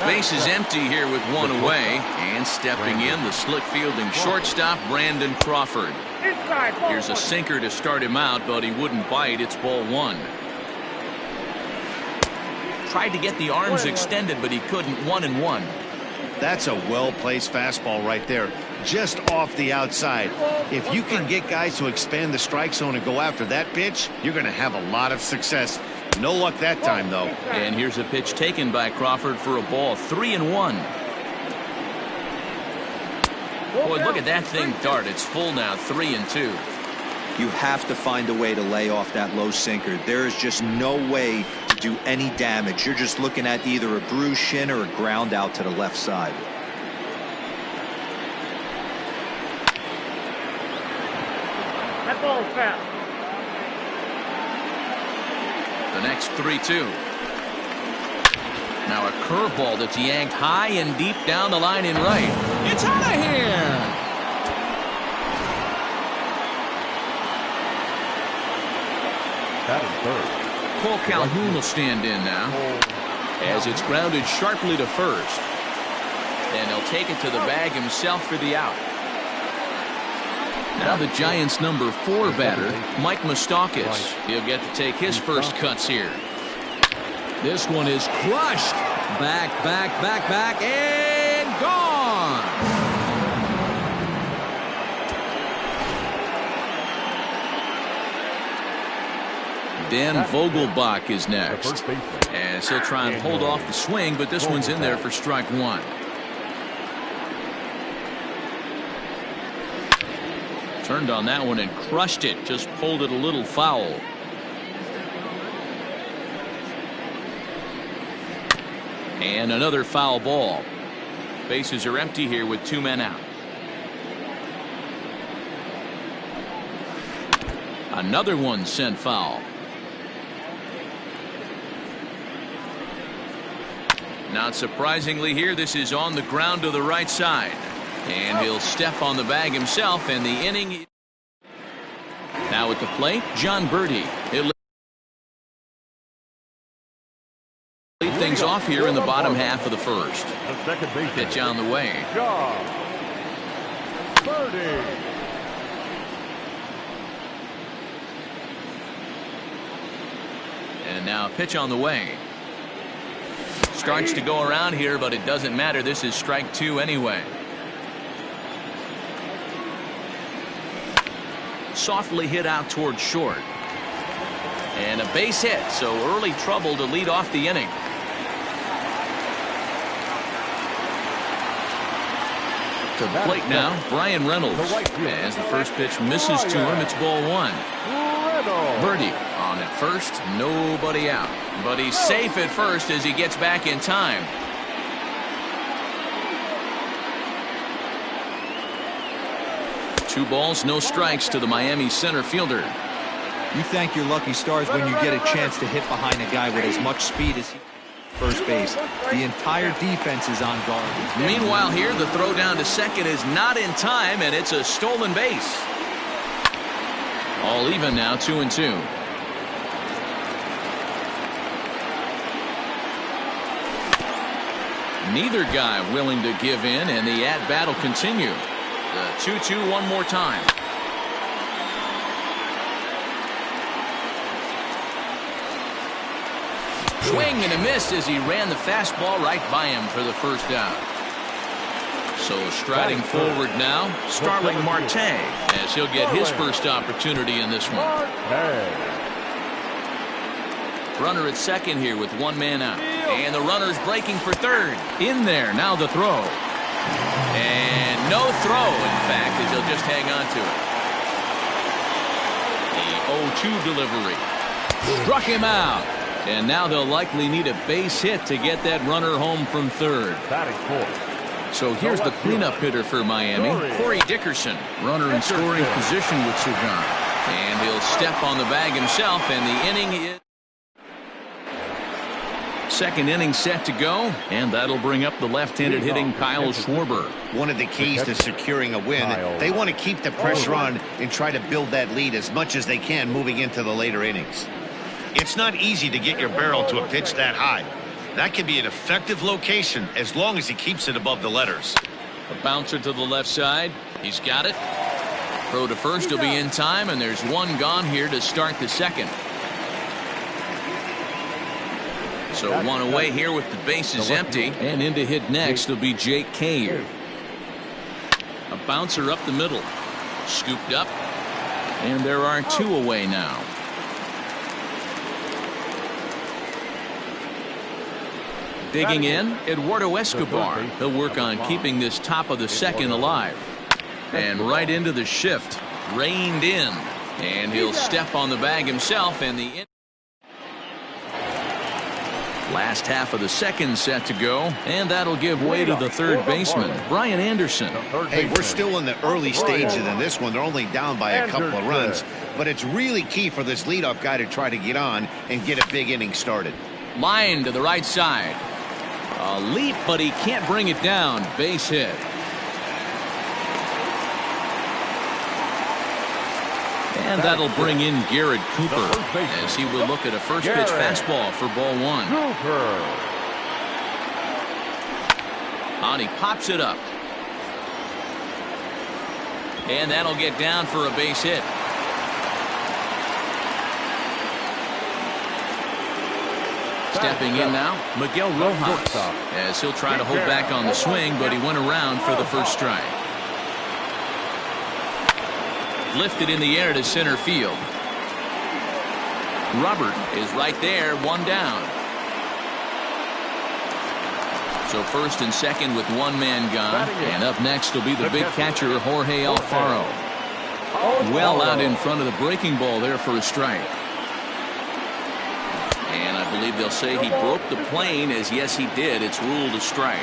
bases empty here with one away. And stepping in, the slick fielding shortstop, Brandon Crawford. Here's a sinker to start him out, but he wouldn't bite. It's ball one. Tried to get the arms extended, but he couldn't. 1-1. That's a well-placed fastball right there, just off the outside. If you can get guys to expand the strike zone and go after that pitch, you're going to have a lot of success. No luck that time, though. And here's a pitch taken by Crawford for a ball. 3-1. Boy, look at that thing dart. It's full now. 3-2. You have to find a way to lay off that low sinker. There is just no way to do any damage. You're just looking at either a bruised shin or a ground out to the left side. That ball's foul. The next 3-2. Now a curveball that's yanked high and deep down the line in right. It's out of here. Cole Calhoun will stand in now as it's grounded sharply to first. And he'll take it to the bag himself for the out. Now the Giants' #4 batter, Mike Moustakas. He'll get to take his first cuts here. This one is crushed. Back, and gone. Dan Vogelbach is next, as he'll try and hold off the swing, but this one's in there for strike one. Turned on that one and crushed it, just pulled it a little foul. And another foul ball. Bases are empty here with 2 men out. Another one sent foul. Not surprisingly here, this is on the ground to the right side. And he'll step on the bag himself, and the inning. Now at the plate, John Birdie. He'll lead things off here in the bottom half of the first. Pitch on the way. John Birdie. And now a pitch on the way. Starts to go around here, but it doesn't matter. This is strike two anyway. Softly hit out towards short. And a base hit, so early trouble to lead off the inning. To the plate now, Brian Reynolds. As the first pitch misses to him, it's ball one. Birdie on at first, nobody out. But he's safe at first as he gets back in time. Two balls, no strikes to the Miami center fielder. You thank your lucky stars when you get a chance to hit behind a guy with as much speed as he first base. The entire defense is on guard. Meanwhile here, the throw down to second is not in time, and it's a stolen base. All even now, 2-2. Neither guy willing to give in, and the at-bat will continue. The 2-2 one more time. Swing and a miss as he ran the fastball right by him for the first out. So striding forward now, Starling Marte, as he'll get his first opportunity in this one. Runner at second here with one man out. And the runner's breaking for third. In there, now the throw. And no throw, in fact, as he'll just hang on to it. The 0-2 delivery. Struck him out. And now they'll likely need a base hit to get that runner home from third. So here's the cleanup hitter for Miami, Corey Dickerson. Runner in scoring position with Cigar. And he'll step on the bag himself, and the inning is... Second inning set to go, and that'll bring up the left-handed hitting Kyle Schwarber. One of the keys to securing a win, they want to keep the pressure on and try to build that lead as much as they can moving into the later innings. It's not easy to get your barrel to a pitch that high. That can be an effective location as long as he keeps it above the letters. A bouncer to the left side. He's got it. Throw to first will be in time, and there's one gone here to start the second. So one away here with the bases empty, and in to hit next will be Jake Cave. A bouncer up the middle. Scooped up, and there are two away now. Digging in, Eduardo Escobar. He'll work on keeping this top of the second alive. And right into the shift. Reined in. And he'll step on the bag himself. And the last half of the second set to go. And that'll give way to the third baseman, Brian Anderson. Hey, we're still in the early stages in this one. They're only down by a couple of runs. But it's really key for this leadoff guy to try to get on and get a big inning started. Line to the right side. A leap, but he can't bring it down. Base hit. And that'll bring in Garrett Cooper as he will look at a first pitch fastball for ball one. And he pops it up. And that'll get down for a base hit. Stepping in now, Miguel Rojas, as he'll try to hold back on the swing, but he went around for the first strike. Lifted in the air to center field. Robert is right there, one down. So first and second with one man gone, and up next will be the big catcher, Jorge Alfaro. Well out in front of the breaking ball there for a strike. And I believe they'll say he broke the plane, as yes he did. It's ruled a strike.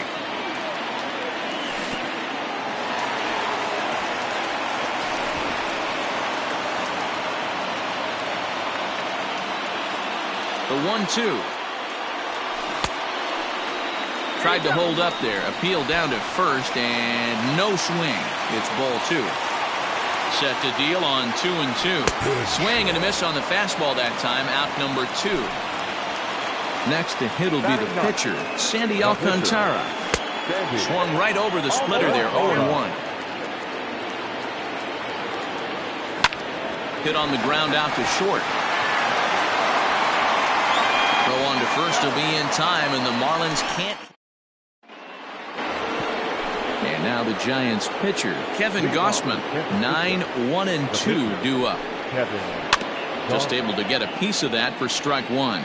The 1-2. Tried to hold up there. Appeal down to first, and no swing. It's ball two. Set to deal on 2-2. Swing and a miss on the fastball that time. Out number two. Next to hit will be the pitcher, Sandy Alcantara. Swung right over the splitter there, 0-1. Hit on the ground out to short. Throw on to first will be in time, and the Marlins can't. And now the Giants pitcher, Kevin Gausman, 9-1-2 due up. Just able to get a piece of that for strike one.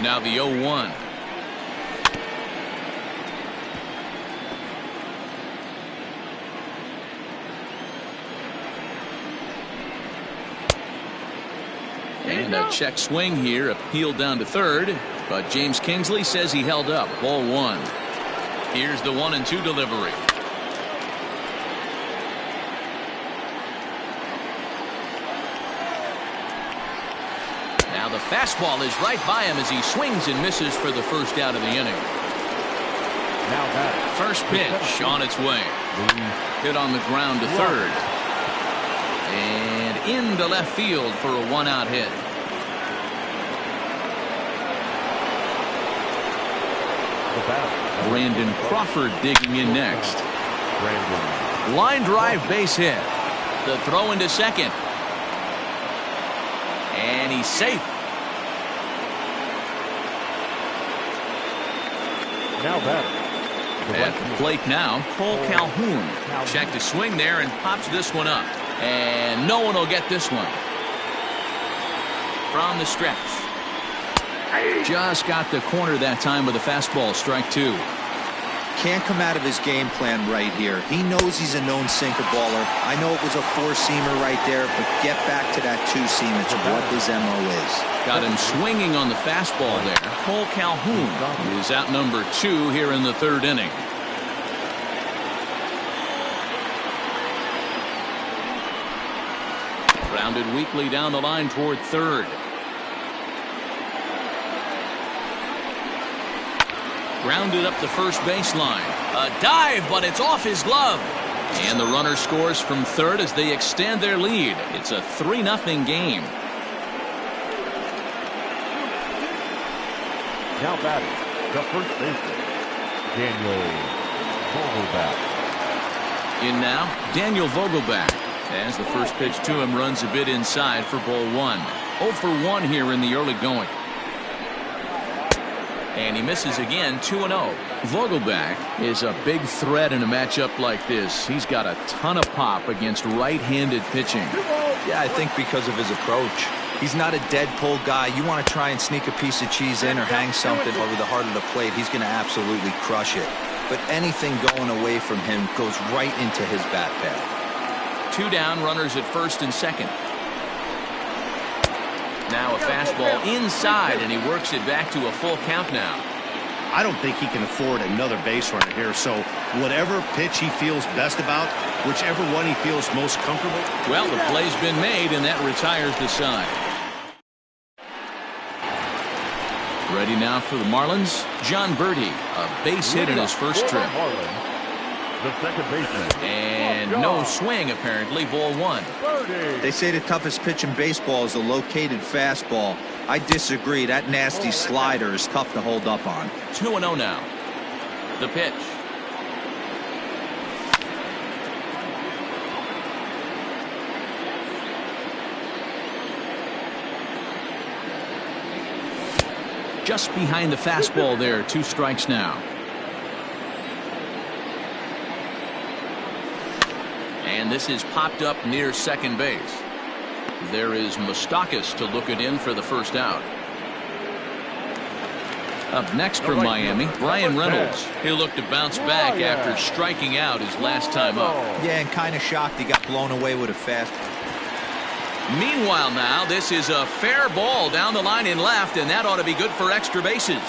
Now the 0-1. And a check swing here, appealed down to third, but James Kingsley says he held up. Ball one. Here's the 1-2 delivery. Now the fastball is right by him as he swings and misses for the first out of the inning. First pitch on its way. Hit on the ground to third. And into left field for a one-out hit. Brandon Crawford digging in next. Line drive base hit. The throw into second. And he's safe. Now batter. At the plate now, Cole Calhoun. Checked to swing there and pops this one up. And no one will get this one. From the stretch. Just got the corner that time with a fastball, strike two. Can't come out of his game plan right here. He knows he's a known sinker baller. I know it was a four-seamer right there, but get back to that two-seam. It's what his MO is. Got him swinging on the fastball there. Cole Calhoun is out number two here in the third inning. Grounded weakly down the line toward third. Grounded up the first baseline. A dive, but it's off his glove. And the runner scores from third as they extend their lead. It's a 3-0 game. Now batting, the first baseman, Daniel Vogelbach. In now, Daniel Vogelbach, as the first pitch to him runs a bit inside for ball 1. 0 for 1 here in the early going. And he misses again, 2-0. Vogelbach is a big threat in a matchup like this. He's got a ton of pop against right-handed pitching. Yeah, I think because of his approach. He's not a dead pull guy. You want to try and sneak a piece of cheese in or hang something over the heart of the plate, he's going to absolutely crush it. But anything going away from him goes right into his bat path. 2 down, runners at first and second. Now a fastball inside, and he works it back to a full count now. I don't think he can afford another base runner here, so whatever pitch he feels best about, whichever one he feels most comfortable. Well, the play's been made, and that retires the side. Ready now for the Marlins, John Birdie, a base hit in his first trip. The second baseman. And no swing, apparently, ball 1. They say the toughest pitch in baseball is a located fastball. I disagree. That nasty slider is tough to hold up on. 2-0 now. The pitch. Just behind the fastball there. 2 strikes now. And this is popped up near second base. There is Moustakas to look it in for the first out. Up next from Miami, Brian Reynolds. He'll look to bounce back after striking out his last time up. Yeah, and kind of shocked he got blown away with a fastball. Meanwhile now, this is a fair ball down the line in left, and that ought to be good for extra bases.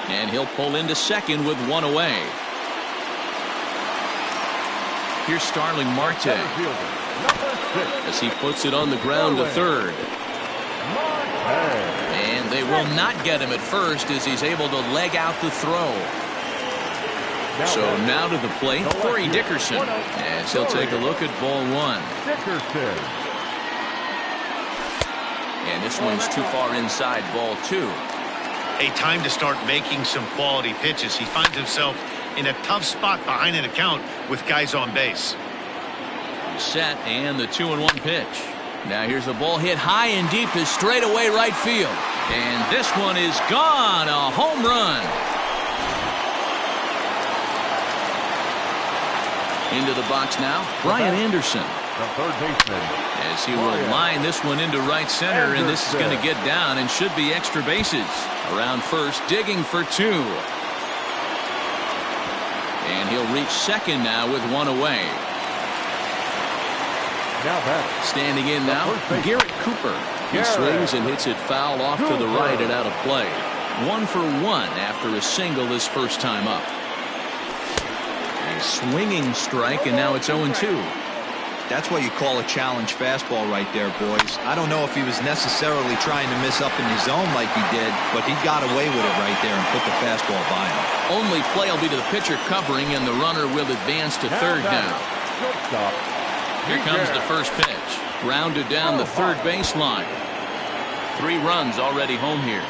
And he'll pull into second with 1 away. Here's Starling Marte as he puts it on the ground to third. And they will not get him at first as he's able to leg out the throw. So now to the plate, Corey Dickerson, as he'll take a look at ball 1. And this one's too far inside, ball 2. A time to start making some quality pitches. He finds himself in a tough spot behind an account with guys on base. Set, and the 2-1 pitch. Now here's a ball hit high and deep to straightaway right field. And this one is gone. A home run. Into the box now, Brian Anderson. The third baseman. As he will line this one into right center, and this is going to get down and should be extra bases. Around first, digging for 2. And he'll reach second now with 1 away. Now back. Standing in now, Garrett Cooper. He swings and hits it foul off to the right and out of play. 1 for 1 after a single his first time up. A swinging strike, and now it's 0-2. That's what you call a challenge fastball right there, boys. I don't know if he was necessarily trying to miss up in his zone like he did, but he got away with it right there and put the fastball by him. Only play will be to the pitcher covering, and the runner will advance to third now. Here comes the first pitch. Grounded down the third baseline. 3 runs already home here.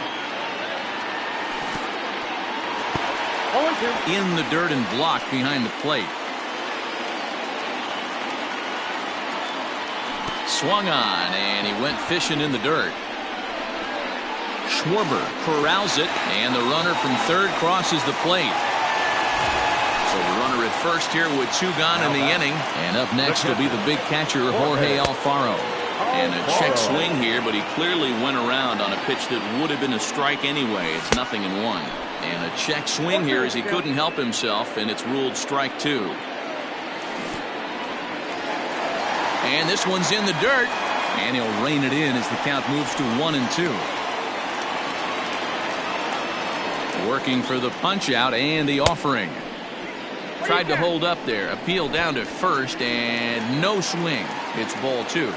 In the dirt and blocked behind the plate. Swung on, and he went fishing in the dirt. Schwarber corrals it, and the runner from third crosses the plate. So the runner at first here with 2 gone in the inning. And up next will be the big catcher, Jorge Alfaro. And a check swing here, but he clearly went around on a pitch that would have been a strike anyway. It's 0-1. And a check swing here as he couldn't help himself, and it's ruled strike 2. And this one's in the dirt, and he'll rein it in as the count moves to 1-2. Working for the punch out and the offering. Tried to hold up there. Appeal down to first, and no swing. It's ball 2.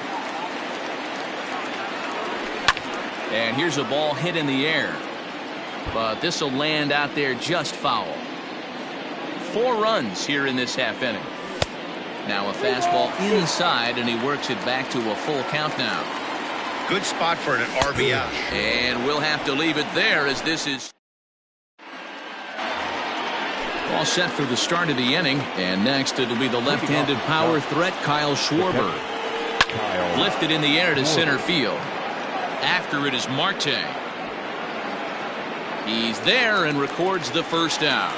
And here's a ball hit in the air. But this will land out there just foul. 4 runs here in this half inning. Now a fastball inside, and he works it back to a full count now. Good spot for an RBI. And we'll have to leave it there as this is All set for the start of the inning. And next it'll be the left-handed power threat, Kyle Schwarber. Lifted in the air to center field. After it is Marte. He's there and records the first out.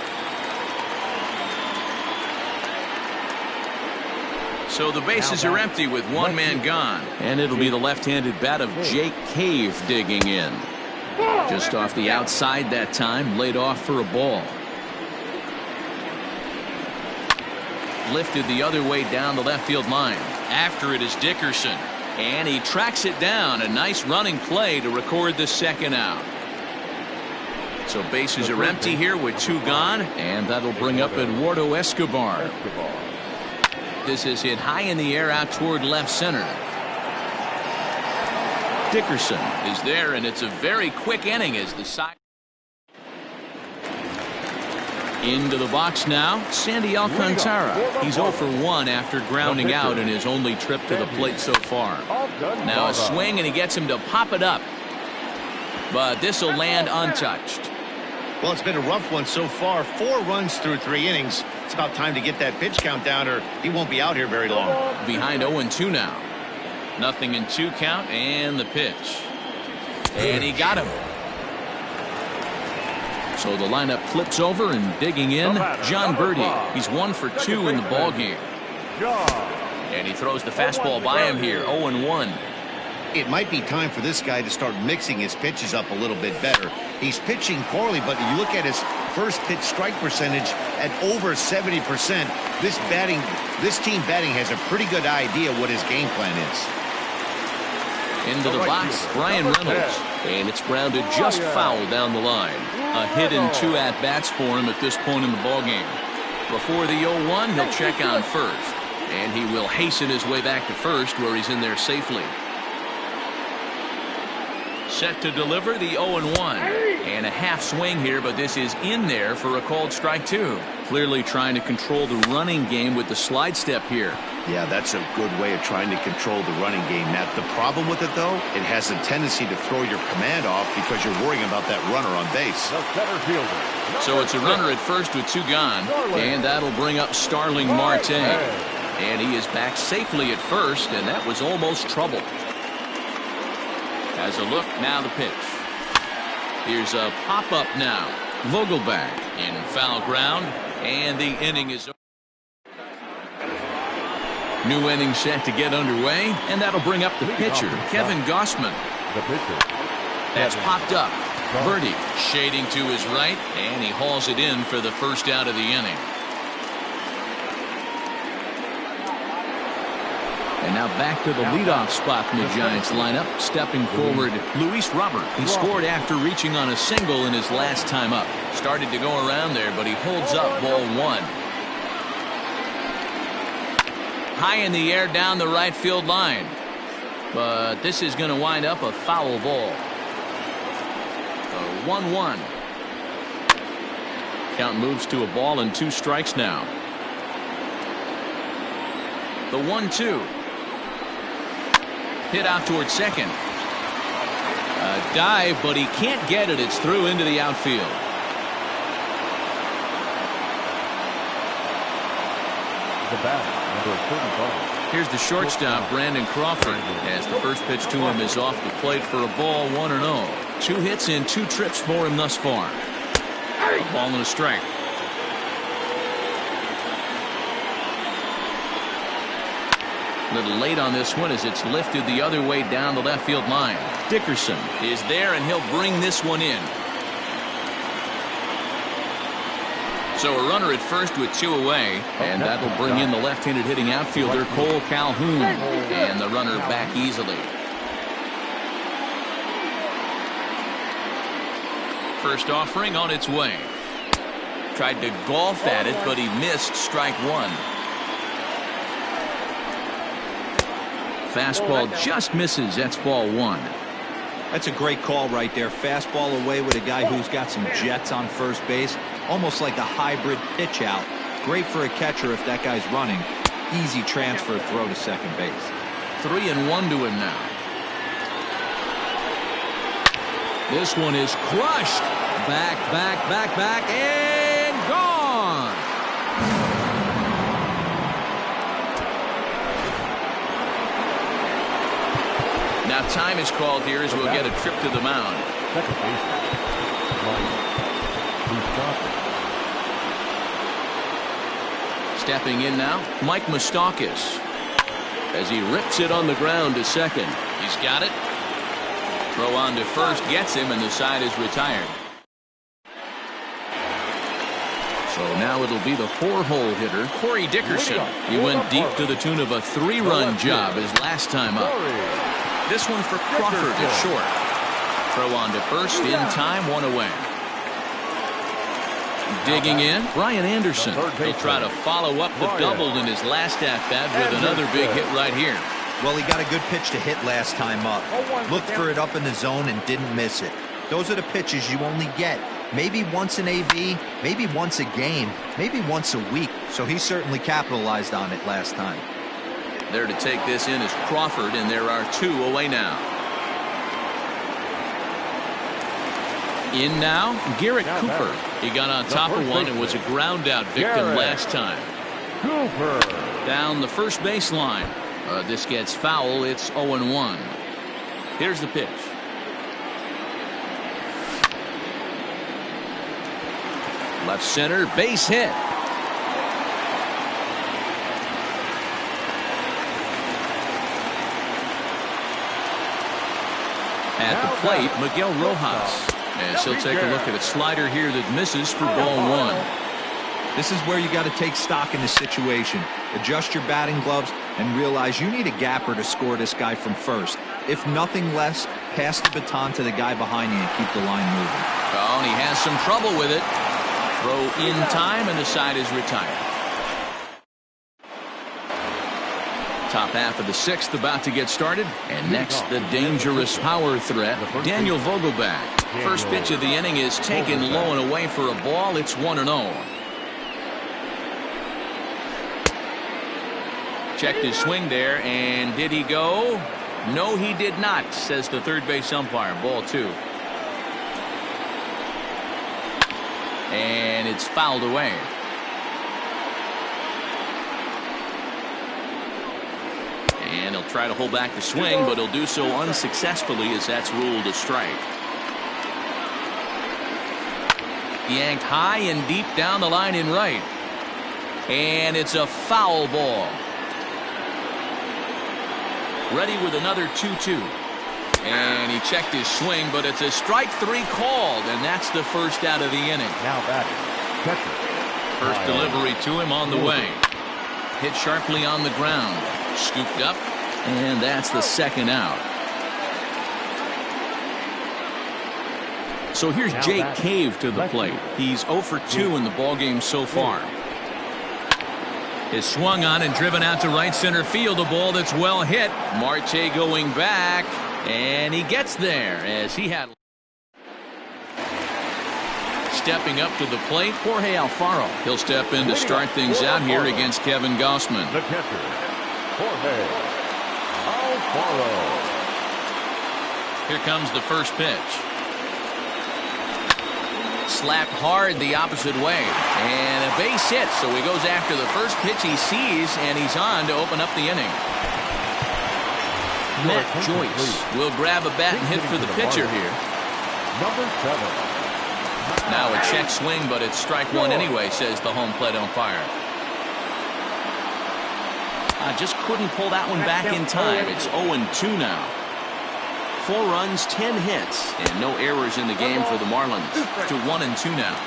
So the bases are empty with one man gone. And it'll be the left-handed bat of Jake Cave digging in. Just off the outside that time, laid off for a ball. Lifted the other way down the left field line. After it is Dickerson. And he tracks it down. A nice running play to record the second out. So bases are empty here with two gone. And that'll bring up Eduardo Escobar. This is hit high in the air out toward left center. Dickerson is there, and it's a very quick inning as the side. Into the box now, Sandy Alcantara. He's 0 for 1 after grounding out in his only trip to the plate so far. Now a swing, and he gets him to pop it up. But this will land untouched. Well, it's been a rough one so far. 4 runs through 3 innings. It's about time to get that pitch count down, or he won't be out here very long. Behind 0-2 now. Nothing in 2 count, and the pitch. And he got him. So the lineup flips over, and digging in, John Birdie. He's 1 for 2 in the ballgame. And he throws the fastball by him here, 0-1. It might be time for this guy to start mixing his pitches up a little bit better. He's pitching poorly, but you look at his first pitch strike percentage at over 70%. This team batting has a pretty good idea what his game plan is. Into the box, Brian Reynolds. And it's grounded just foul down the line. A hit and 2 at-bats for him at this point in the ballgame. Before the 0-1, he'll check on first. And he will hasten his way back to first, where he's in there safely. Set to deliver the 0-1. And a half swing here, but this is in there for a called strike 2. Clearly trying to control the running game with the slide step here. Yeah, that's a good way of trying to control the running game. Now, the problem with it, though, it has a tendency to throw your command off because you're worrying about that runner on base. So it's a runner at first with 2 gone. And that'll bring up Starling Marte. And he is back safely at first, and that was almost trouble. As a look, now the pitch. Here's a pop-up now. Vogelback in foul ground, and the inning is over. New inning set to get underway, and that'll bring up the pitcher, Kevin Gossman. That's popped up. Birdie shading to his right, and he hauls it in for the first out of the inning. And now back to the leadoff spot in the Giants lineup. Stepping forward, Luis Robert. He scored after reaching on a single in his last time up. Started to go around there, but he holds up ball 1. High in the air down the right field line. But this is going to wind up a foul ball. 1-1. Count moves to a ball and 2 strikes now. The 1-2. Hit out towards second. A dive, but he can't get it. It's through into the outfield. Here's the shortstop, Brandon Crawford, as the first pitch to him is off the plate for a ball, 1-0. 2 hits in 2 trips for him thus far. A ball and a strike. A little late on this one as it's lifted the other way down the left field line. Dickerson is there, and he'll bring this one in. So a runner at first with 2 away, and that'll bring in the left-handed hitting outfielder Cole Calhoun, and the runner back easily. First offering on its way. Tried to golf at it, but he missed strike 1. Fastball just misses. That's ball 1. That's a great call right there. Fastball away with a guy who's got some jets on first base. Almost like a hybrid pitch out. Great for a catcher if that guy's running. Easy transfer throw to second base. 3-1 to him now. This one is crushed. Back, and gone. Now time is called here as we'll get a trip to the mound. Second baseman, Stepping in now, Mike Moustakas. As he rips it on the ground to second. He's got it. Throw on to first gets him, and the side is retired. So now it'll be the 4-hole hitter, Corey Dickerson. He went deep to the tune of a 3-run job his last time up. This one for Crawford at short. Throw on to first in time, 1 away. Digging in, Brian Anderson. He'll try to follow up the double in his last at-bat with another big hit right here. Well, he got a good pitch to hit last time up. Looked for it up in the zone and didn't miss it. Those are the pitches you only get. Maybe once an AB, maybe once a game, maybe once a week. So he certainly capitalized on it last time. There to take this in is Crawford, and there are 2 away now. In now, Garrett Cooper. He got on top of one and was a ground out victim last time. Cooper. Down the first baseline. This gets foul. It's 0-1. Here's the pitch. Left center, base hit. At the plate, Miguel Rojas. And she'll take a look at a slider here that misses for ball 1. This is where you got to take stock in the situation. Adjust your batting gloves and realize you need a gapper to score this guy from first. If nothing less, pass the baton to the guy behind you and keep the line moving. Oh, and he has some trouble with it. Throw in time, and the side is retired. Top half of the 6th about to get started. And next, the dangerous power threat, Daniel Vogelback. First pitch of the inning is taken low and away for a ball. It's 1-0. Checked his swing there, and did he go? No, he did not, says the third base umpire. Ball 2. And it's fouled away. And he'll try to hold back the swing, but he'll do so unsuccessfully as that's ruled a strike. Yanked high and deep down the line in right. And it's a foul ball. Ready with another 2-2. And he checked his swing, but it's a strike 3 called, and that's the first out of the inning. Now batting, catcher. First delivery to him on the way. Hit sharply on the ground. Scooped up, and that's the second out. So here's Jake Cave to the plate. He's 0 for 2 in the ballgame so far. Is swung on and driven out to right center field. A ball that's well hit. Marte going back, and he gets there as he had. Stepping up to the plate, Jorge Alfaro. He'll step in to start things out here against Kevin Gausman. The catcher, Jorge Alfaro. Here comes the first pitch. Slapped hard the opposite way, and a base hit, so he goes after the first pitch he sees, and he's on to open up the inning. Matt Joyce will grab a bat and hit for the pitcher here. Number 7. Now a check swing, but it's strike 1 anyway, says the home plate umpire. I just couldn't pull that one back in time. It's 0-2 now. 4 runs, 10 hits, and no errors in the game for the Marlins. To 1-2 now.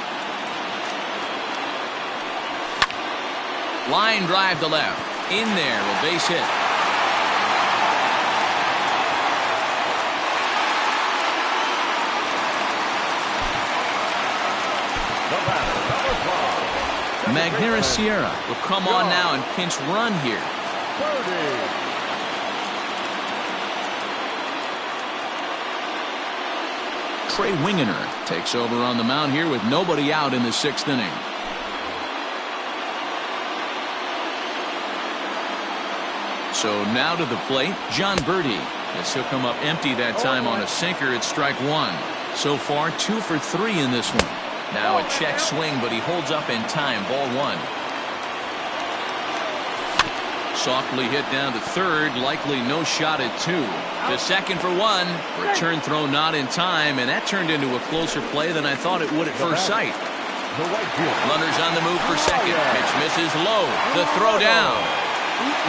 Line drive to left. In there, a base hit. Magneuris Sierra will come on now and pinch run here. Trey Wingener takes over on the mound here with nobody out in the 6th inning. So now to the plate, John Birdie. As he'll come up empty that time on a sinker. It's strike 1. So far 2 for 3 in this one. Now a check swing, but he holds up in time. Ball 1. Softly hit down to third, likely no shot at two. To second for one. Return throw not in time, and that turned into a closer play than I thought it would at first sight. Runners on the move for second. Pitch misses low. The throw down.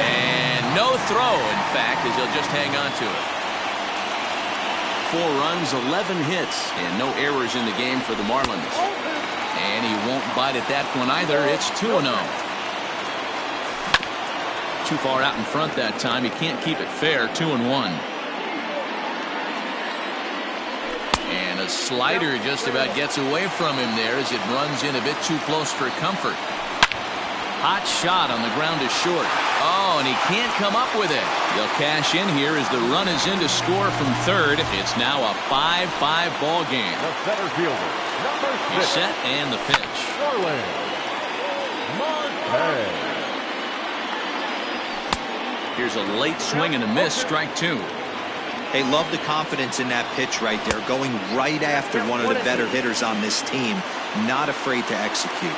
And no throw, in fact, as he'll just hang on to it. 4 runs, 11 hits, and no errors in the game for the Marlins. And he won't bite at that one either. It's 2-0. Too far out in front that time. He can't keep it fair. 2-1. And a slider just about gets away from him there as it runs in a bit too close for comfort. Hot shot on the ground is short. Oh, and he can't come up with it. They'll cash in here as the run is in to score from third. It's now a 5-5 ball game. The center fielder, number 6. He's set and the pitch. Here's a late swing and a miss. Strike 2. Hey, love the confidence in that pitch right there. Going right after one of the better hitters on this team. Not afraid to execute.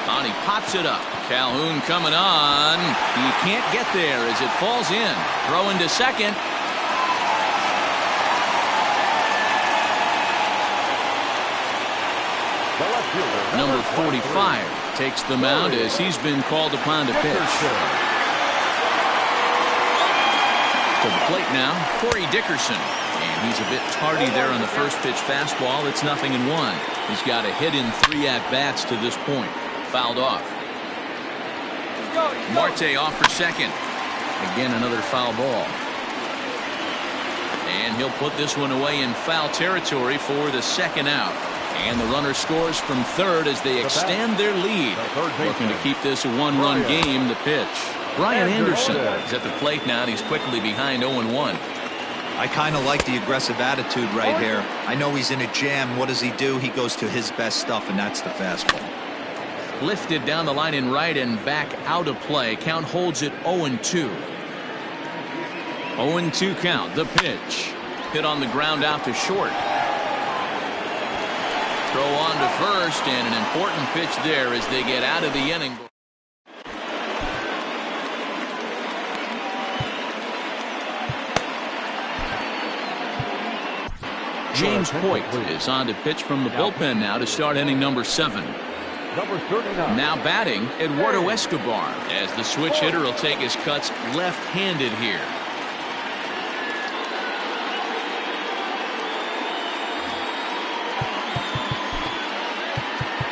And he pops it up. Calhoun coming on. He can't get there as it falls in. Throwing to second. Number 45 takes the mound as he's been called upon to pitch. To the plate now, Corey Dickerson. And he's a bit tardy there on the first pitch fastball. It's 0-1. He's got a hit in 3 at-bats to this point. Fouled off. Marte off for second. Again, another foul ball. And he'll put this one away in foul territory for the second out. And the runner scores from third as they extend their lead. Looking to keep this a 1-run game. The pitch. Brian Anderson is at the plate now, and he's quickly behind 0-1. I kind of like the aggressive attitude right here. I know he's in a jam. What does he do? He goes to his best stuff, and that's the fastball. Lifted down the line in right and back out of play. Count holds it 0-2. 0-2 count. The pitch. Hit on the ground out to short. Throw on to first, and an important pitch there as they get out of the inning. James Hoyt is on to pitch from the bullpen now to start inning number 7. Number 39. Now batting, Eduardo Escobar, as the switch hitter will take his cuts left-handed here.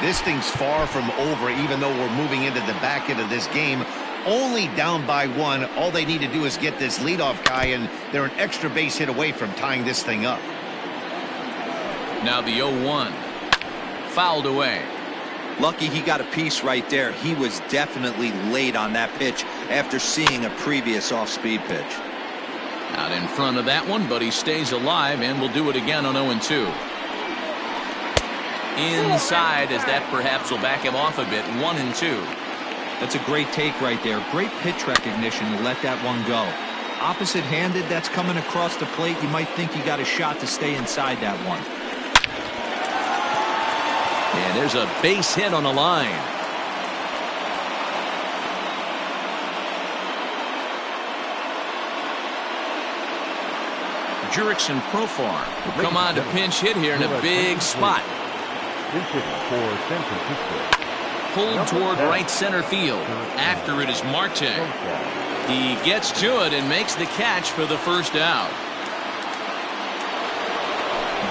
This thing's far from over, even though we're moving into the back end of this game. Only down by 1. All they need to do is get this leadoff guy, and they're an extra base hit away from tying this thing up. Now the 0-1. Fouled away. Lucky he got a piece right there. He was definitely late on that pitch after seeing a previous off-speed pitch. Out in front of that one, but he stays alive and will do it again on 0-2. Inside, as that perhaps will back him off a bit. 1-2. That's a great take right there. Great pitch recognition to let that one go. Opposite-handed, that's coming across the plate. You might think you got a shot to stay inside that one. And there's a base hit on the line. Jurickson Profar will come on to pinch hit here in a big spot. Pulled toward right center field. After it is Marte. He gets to it and makes the catch for the first out.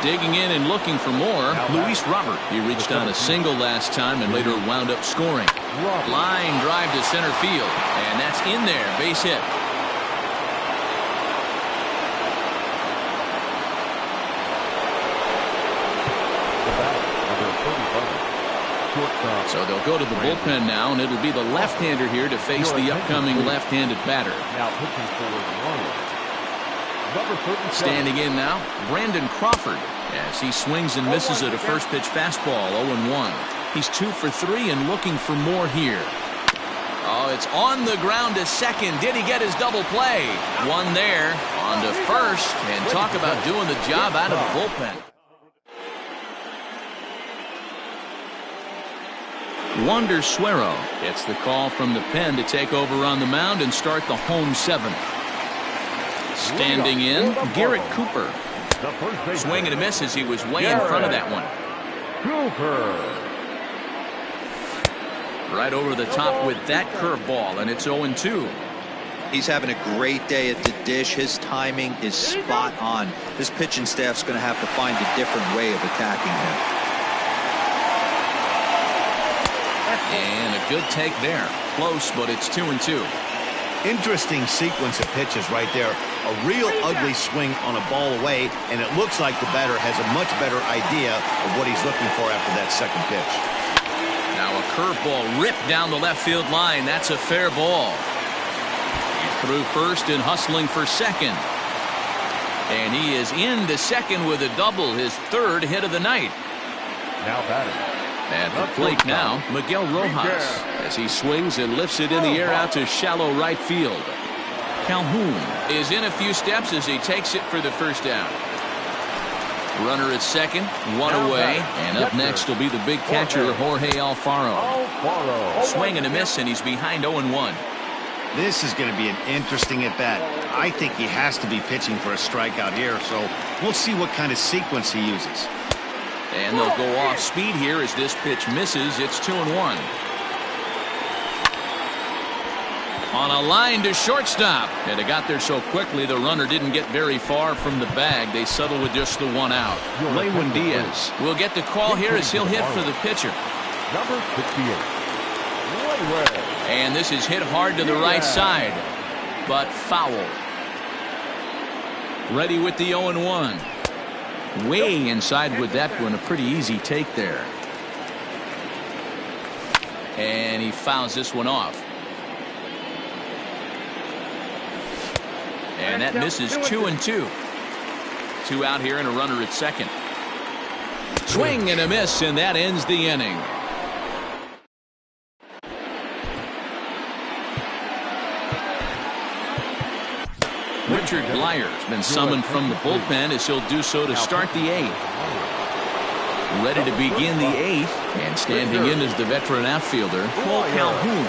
Digging in and looking for more, Luis Robert. He reached on a single last time and later wound up scoring. Line drive to center field, and that's in there. Base hit. So they'll go to the bullpen now, and it'll be the left-hander here to face the upcoming left-handed batter. Now pitching for the Marlins. Standing in now, Brandon Crawford, as he swings and misses at a first pitch fastball. 0-1. He's 2 for 3 and looking for more here. Oh, it's on the ground to second. Did he get his double play? One there, on to first, and talk about doing the job out of the bullpen. Wander Suero gets the call from the pen to take over on the mound and start the home seventh. Standing in, Garrett Cooper. Swing and a miss as he was way in front of that one. Cooper. Right over the top with that curveball, and it's 0-2. He's having a great day at the dish. His timing is spot on. This pitching staff's going to have to find a different way of attacking him. And a good take there. Close, but it's 2-2. Interesting sequence of pitches right there. A real ugly swing on a ball away, and it looks like the batter has a much better idea of what he's looking for after that second pitch. Now a curveball ripped down the left field line. That's a fair ball. He's through first and hustling for second. And he is into second with a double, his third hit of the night. Now batting. At the plate now, Miguel Rojas, as he swings and lifts it in the air out to shallow right field. Calhoun is in a few steps as he takes it for the first down. Runner at second, one away, and up next will be the big catcher, Jorge Alfaro. Swing and a miss, and he's behind 0-1. This is going to be an interesting at-bat. I think he has to be pitching for a strikeout here, so we'll see what kind of sequence he uses. And they'll go off speed here as this pitch misses. It's 2-1. On a line to shortstop. And it got there so quickly the runner didn't get very far from the bag. They settle with just the one out. Lewin Diaz will get the call here as he'll hit for the pitcher. Number 58. And this is hit hard to the right side, but foul. Ready with the 0-1. Way inside with that one. A pretty easy take there. And he fouls this one off. And that misses 2-2. Two out here and a runner at second. Swing and a miss, and that ends the inning. Richard Blyer's been summoned from the bullpen as he'll do so to start the eighth. Ready to begin the eighth, and standing in is the veteran outfielder, Cole Calhoun.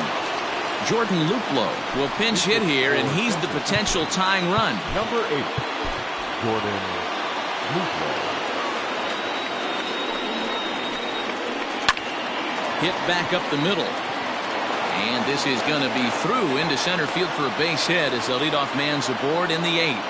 Jordan Luplow will pinch hit here, and he's the potential tying run. Number 8, Jordan Luplow. Hit back up the middle. And this is going to be through into center field for a base hit as the leadoff man's aboard in the eighth.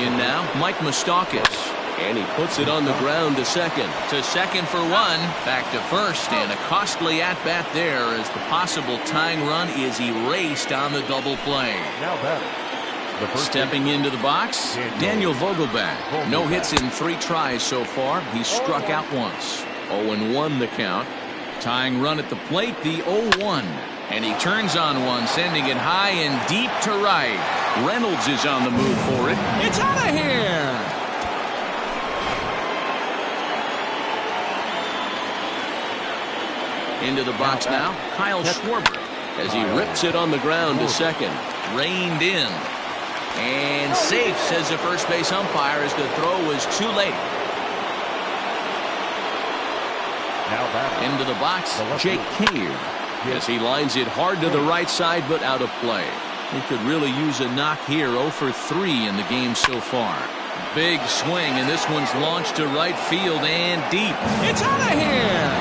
In now, Mike Moustakas. And he puts it on the ground to second. To second for one. Back to first, and a costly at-bat there as the possible tying run is erased on the double play. Now batting. Stepping into the box, Daniel Vogelbach. No hits in 3 tries so far. He's struck out once. 0-1 the count. Tying run at the plate, the 0-1. And he turns on one, sending it high and deep to right. Reynolds is on the move for it. It's out of here! Into the box now, Kyle Schwarber, as he rips it on the ground to second. Reined in. And safe, says the first base umpire, as the throw was too late. Into the box, Jake Cave, as he lines it hard to the right side, but out of play. He could really use a knock here. 0 for 3 in the game so far. Big swing, and this one's launched to right field and deep. It's out of here!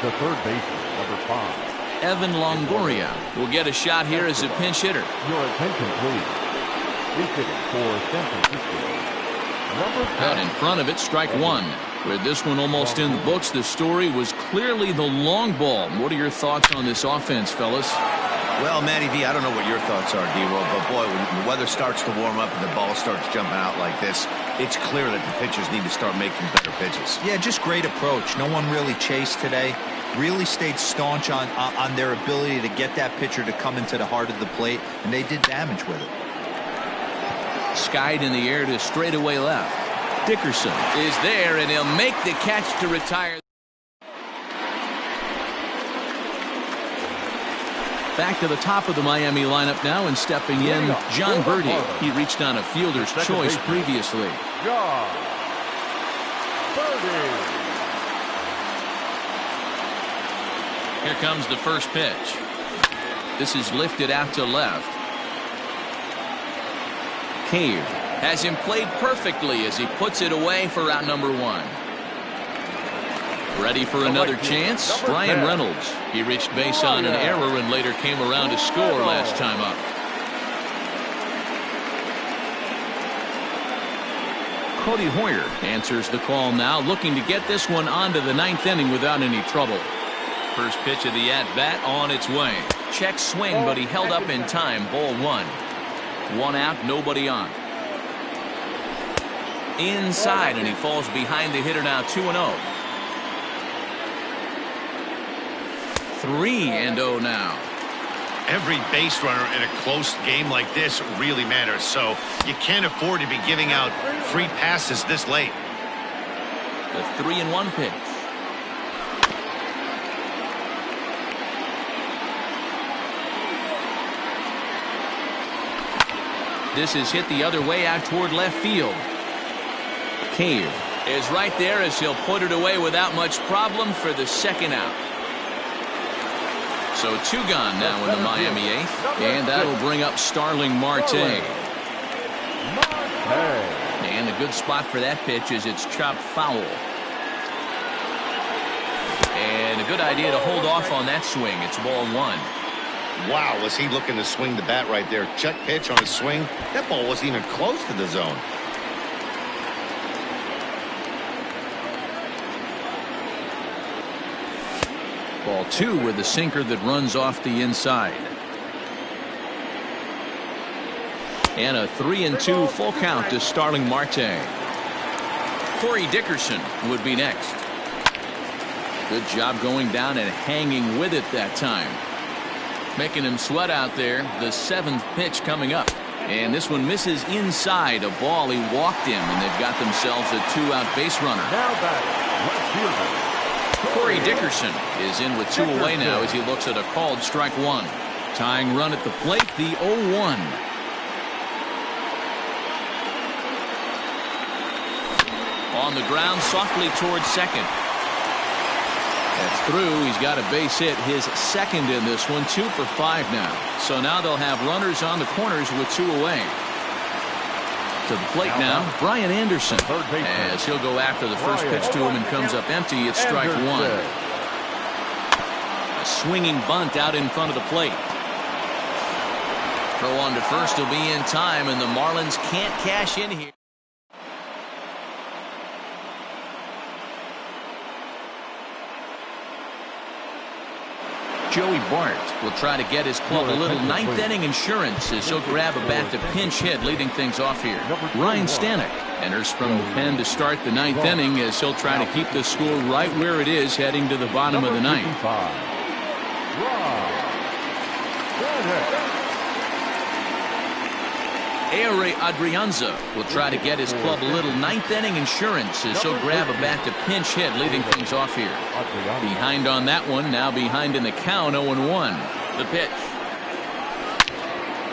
The third baseman, number 5. Evan Longoria will get a shot here as a pinch hitter. Your attention, please. He's hitting for San Francisco. Number 10. Out in front of it, strike one. With this one almost in the books, the story was clearly the long ball. What are your thoughts on this offense, fellas? Well, Matty V, I don't know what your thoughts are, D-Roll, but boy, when the weather starts to warm up and the ball starts jumping out like this, it's clear that the pitchers need to start making better pitches. Yeah, just great approach. No one really chased today. Really stayed staunch on their ability to get that pitcher to come into the heart of the plate, and they did damage with it. Skied in the air to straightaway left. Dickerson is there, and he'll make the catch to retire. Back to the top of the Miami lineup now, and stepping in, John Birdie. He reached on a fielder's choice previously. John Birdie. Here comes the first pitch. This is lifted out to left. Cave has him played perfectly as he puts it away for out number 1. Ready for another chance? Brian Reynolds. He reached base on an error and later came around to score last time up. Cody Hoyer answers the call now, looking to get this one onto the 9th inning without any trouble. First pitch of the at-bat on its way. Check swing, but he held up in time. Ball 1. 1 out, nobody on. Inside, and he falls behind the hitter now, 2-0. 3-0 now. Every base runner in a close game like this really matters, so you can't afford to be giving out free passes this late. The 3-1 pitch. This is hit the other way out toward left field. Cave is right there as he'll put it away without much problem for the 2nd out. So 2 gone now in the Miami 8th, and that'll bring up Starling Marte. And a good spot for that pitch is it's chopped foul. And a good idea to hold off on that swing. It's ball 1. Wow, was he looking to swing the bat right there. Check pitch on his swing. That ball wasn't even close to the zone. Ball 2 with the sinker that runs off the inside. And a 3-2 full count to Starling Marte. Corey Dickerson would be next. Good job going down and hanging with it that time. Making him sweat out there. The 7th pitch coming up. And this one misses inside. A ball he walked him, and they've got themselves a 2-out base runner. Now batting, left fielder Corey Dickerson is in with 2 away now as he looks at a called strike 1. Tying run at the plate, the 0-1. On the ground softly towards second. That's through. He's got a base hit, his 2nd in this one. 2 for 5 now. So now they'll have runners on the corners with 2 away. To the plate now, Brian Anderson, as he'll go after the first pitch to him and comes up empty. It's strike 1. A swinging bunt out in front of the plate. Throw on to first will be in time, and the Marlins can't cash in here. Joey Bart will try to get his club a little 9th inning insurance as he'll grab a bat to pinch hit, leading things off here. Ryan Stanek enters from the pen to start the 9th inning as he'll try to keep the score right where it is heading to the bottom of the 9th. Aire Adrianza will try to get his club a little 9th inning insurance as he'll grab a bat to pinch hit, leading things off here. Behind on that one, now behind in the count, 0-1. The pitch.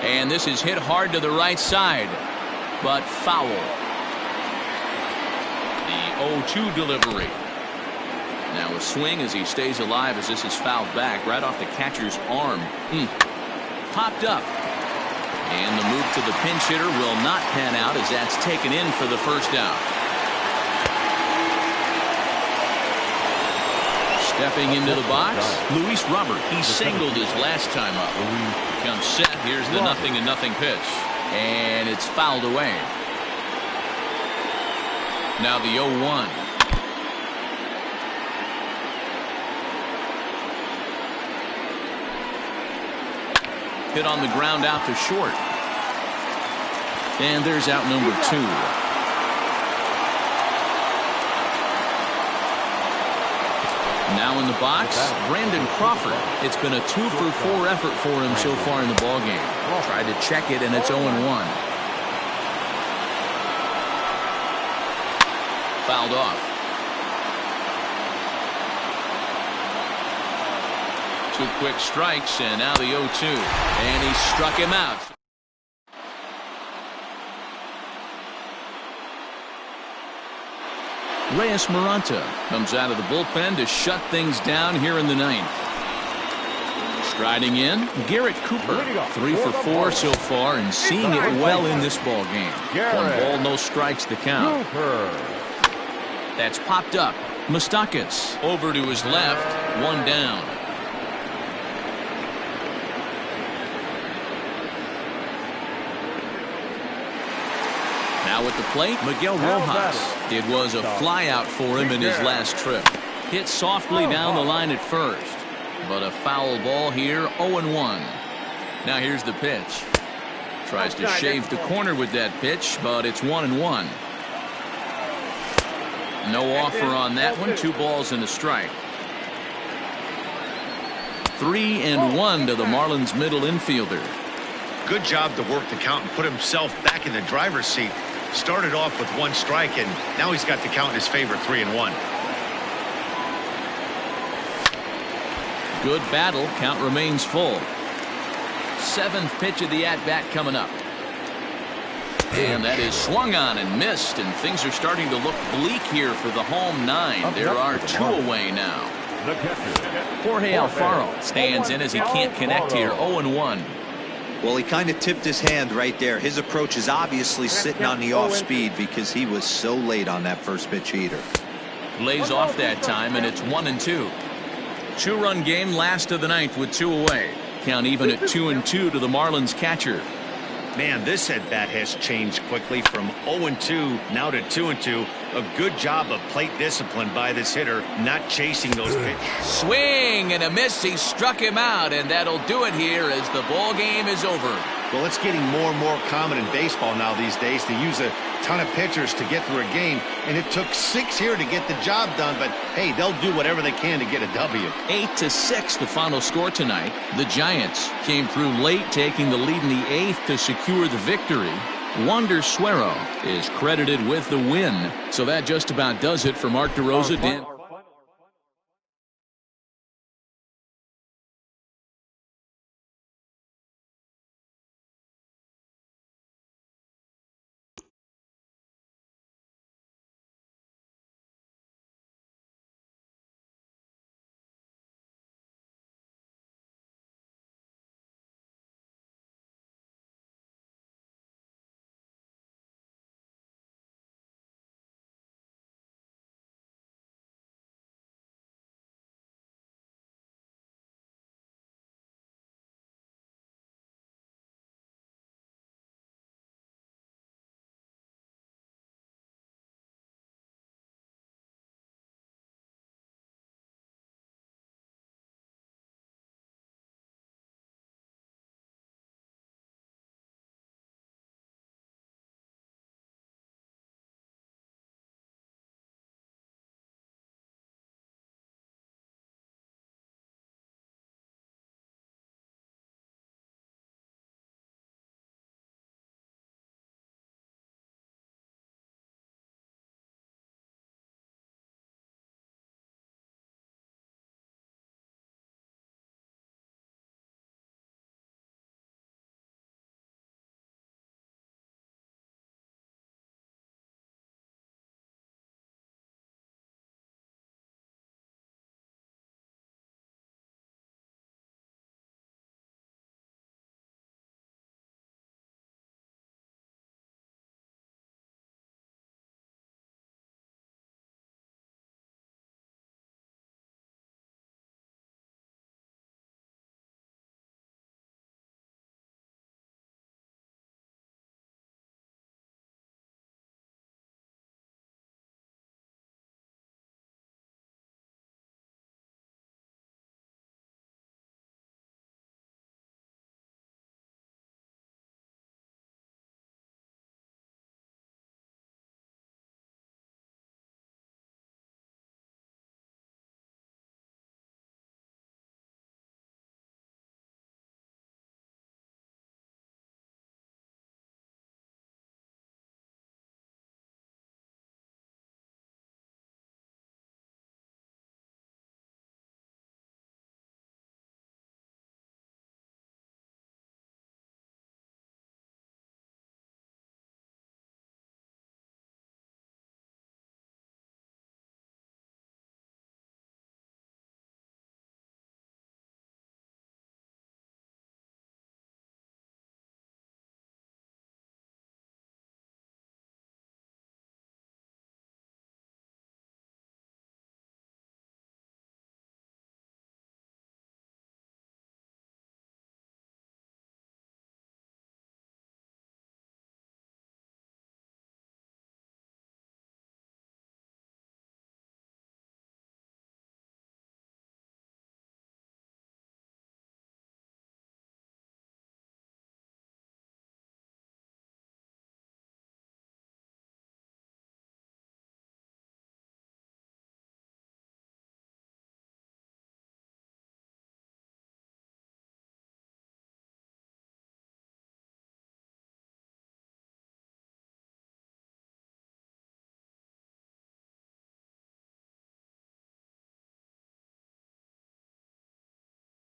And this is hit hard to the right side, but foul. The 0-2 delivery. Now a swing as he stays alive as this is fouled back right off the catcher's arm. Popped up. And the move to the pinch hitter will not pan out as that's taken in for the first out. Stepping into the box, Luis Robert. He singled his last time up. Comes set. Here's the 0-0 pitch. And it's fouled away. Now the 0-1. Hit on the ground out to short. And there's out number 2. Now in the box, Brandon Crawford. It's been a 2 for 4 effort for him so far in the ballgame. Tried to check it, and it's 0-1. Fouled off. with quick strikes, and now the 0-2. And he struck him out. Reyes Maranta comes out of the bullpen to shut things down here in the ninth. Striding in, Garrett Cooper, 3 for 4 so far, and seeing it well in this ball game. 1 ball, no strikes the count. That's popped up. Moustakas over to his left, 1 down. Now at the plate, Miguel Rojas. It was a flyout for him in his last trip. Hit softly down the line at first, but a foul ball here, 0-1. Now here's the pitch. Tries to shave the corner with that pitch, but it's 1-1. No offer on that one. 2 balls and a strike. 3-1 to the Marlins middle infielder. Good job to work the count and put himself back in the driver's seat. Started off with 1 strike, and now he's got the count in his favor, 3-1. Good battle. Count remains full. 7th pitch of the at-bat coming up. And that is swung on and missed, and things are starting to look bleak here for the home 9. There are 2 away now. Jorge Alfaro stands in as he can't connect here. 0-1. Well, he kind of tipped his hand right there. His approach is obviously sitting on the off speed because he was so late on that first pitch heater. Lays off that time, and it's 1-2. 2-run game, last of the ninth with 2 away. Count even at 2-2 to the Marlins catcher. Man, this at bat has changed quickly from 0-2 now to 2-2. A good job of plate discipline by this hitter, not chasing those pitches. Swing and a miss. He struck him out, and that'll do it here as the ball game is over. Well, it's getting more and more common in baseball now these days to use a ton of pitchers to get through a game, and it took 6 here to get the job done, but hey, they'll do whatever they can to get a W. 8-6 the final score tonight. The Giants came through late, taking the lead in the 8th to secure the victory. Wander Suero is credited with the win. So that just about does it for Mark DeRosa.